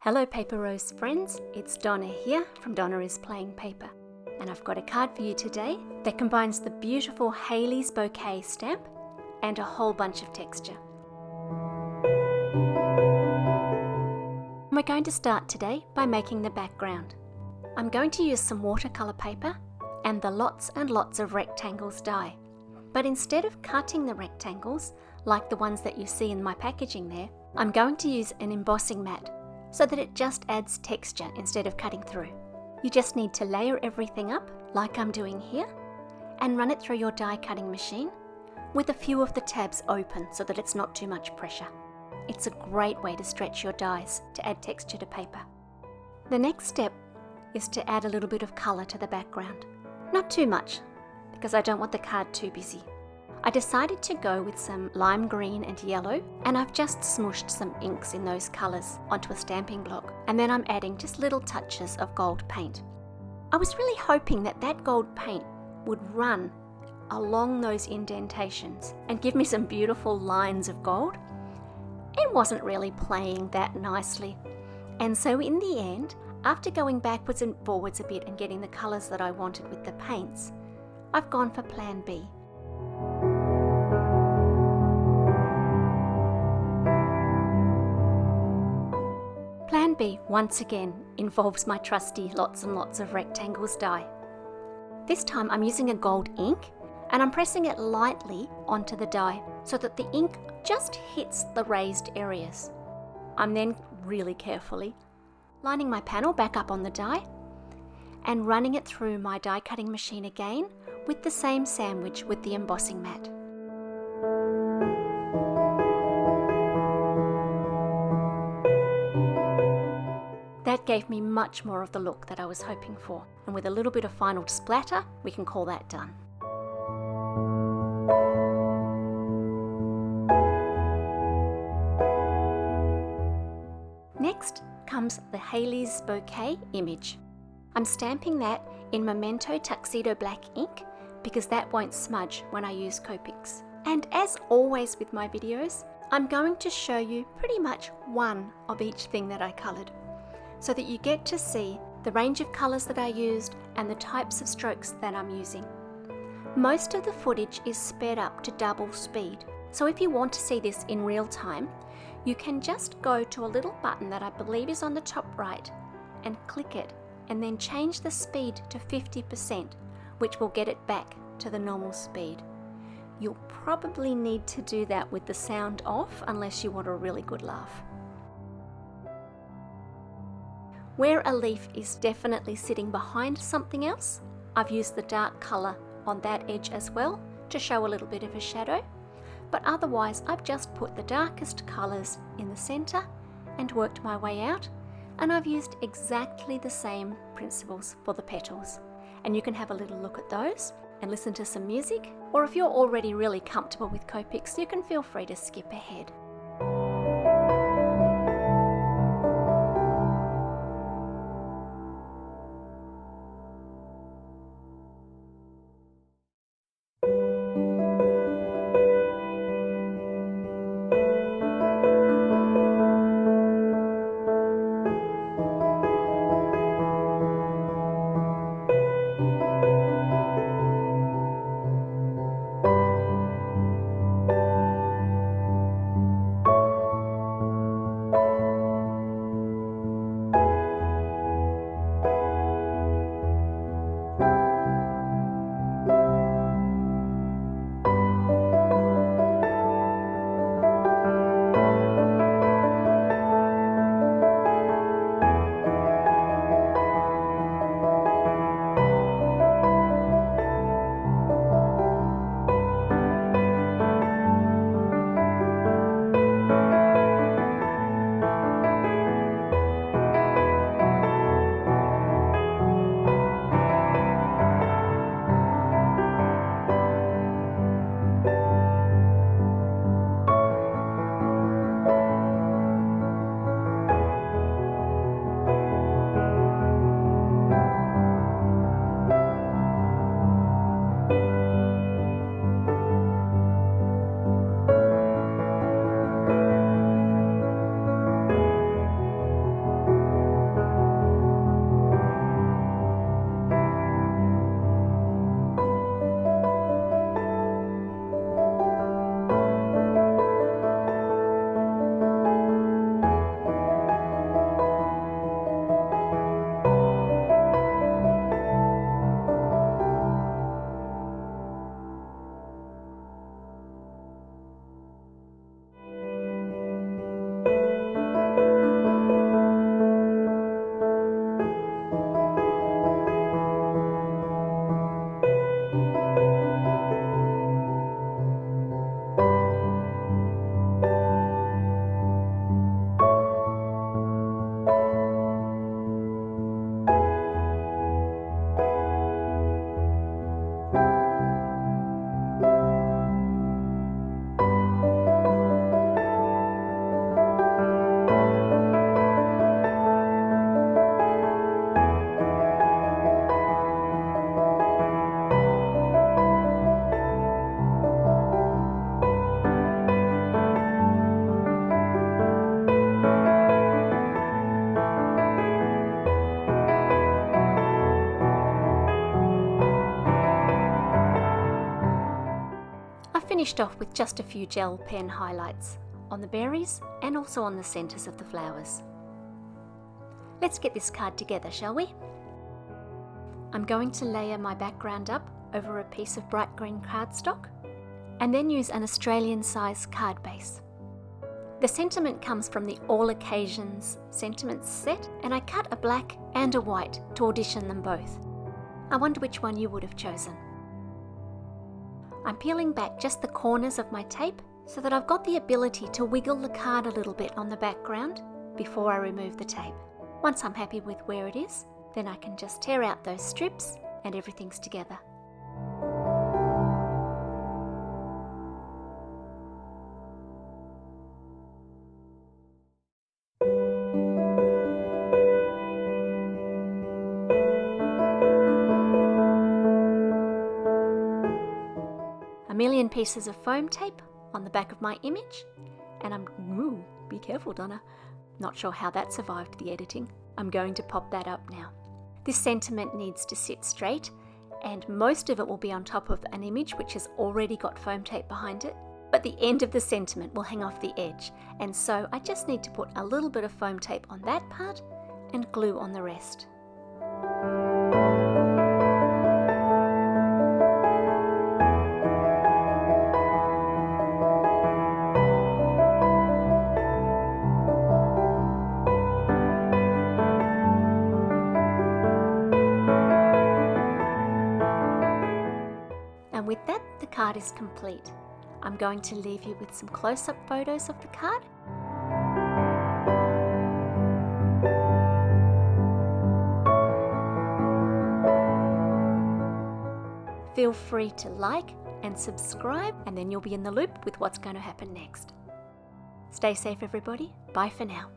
Hello Paper Rose friends, it's Donna here from Donna is Playing Paper, and I've got a card for you today that combines the beautiful Hayley's Bouquet stamp and a whole bunch of texture. We're going to start today by making the background. I'm going to use some watercolour paper and the Lots and Lots of Rectangles die, but instead of cutting the rectangles like the ones that you see in my packaging there, I'm going to use an embossing mat so that it just adds texture instead of cutting through. You just need to layer everything up like I'm doing here and run it through your die cutting machine with a few of the tabs open so that it's not too much pressure. It's a great way to stretch your dies to add texture to paper. The next step is to add a little bit of colour to the background. Not too much, because I don't want the card too busy. I decided to go with some lime green and yellow, and I've just smooshed some inks in those colours onto a stamping block, and then I'm adding just little touches of gold paint. I was really hoping that that gold paint would run along those indentations and give me some beautiful lines of gold. It wasn't really playing that nicely, and so in the end, after going backwards and forwards a bit and getting the colours that I wanted with the paints, I've gone for Plan B. Plan B, once again, involves my trusty Lots and Lots of Rectangles die. This time I'm using a gold ink and I'm pressing it lightly onto the die so that the ink just hits the raised areas. I'm then really carefully lining my panel back up on the die and running it through my die cutting machine again with the same sandwich with the embossing mat. That gave me much more of the look that I was hoping for, and with a little bit of final splatter, we can call that done. Next comes the Hayley's Bouquet image. I'm stamping that in Memento Tuxedo Black ink because that won't smudge when I use Copics. And as always with my videos, I'm going to show you pretty much one of each thing that I coloured, so that you get to see the range of colours that I used and the types of strokes that I'm using. Most of the footage is sped up to double speed, so if you want to see this in real time, you can just go to a little button that I believe is on the top right and click it, and then change the speed to 50%, which will get it back to the normal speed. You'll probably need to do that with the sound off unless you want a really good laugh. Where a leaf is definitely sitting behind something else, I've used the dark colour on that edge as well to show a little bit of a shadow, but otherwise I've just put the darkest colours in the centre and worked my way out, and I've used exactly the same principles for the petals. And you can have a little look at those and listen to some music, or if you're already really comfortable with Copics, you can feel free to skip ahead. finished off with just a few gel pen highlights on the berries and also on the centres of the flowers. Let's get this card together, shall we? I'm going to layer my background up over a piece of bright green cardstock and then use an Australian size card base. The sentiment comes from the All Occasions Sentiments set, and I cut a black and a white to audition them both. I wonder which one you would have chosen. I'm peeling back just the corners of my tape so that I've got the ability to wiggle the card a little bit on the background before I remove the tape. Once I'm happy with where it is, then I can just tear out those strips and everything's together. A million pieces of foam tape on the back of my image, and be careful, Donna. Not sure how that survived the editing. I'm going to pop that up now. This sentiment needs to sit straight, and most of it will be on top of an image which has already got foam tape behind it, but the end of the sentiment will hang off the edge, and so I just need to put a little bit of foam tape on that part and glue on the rest. And with that, the card is complete. I'm going to leave you with some close-up photos of the card. Feel free to like and subscribe, and then you'll be in the loop with what's going to happen next. Stay safe, everybody. Bye for now.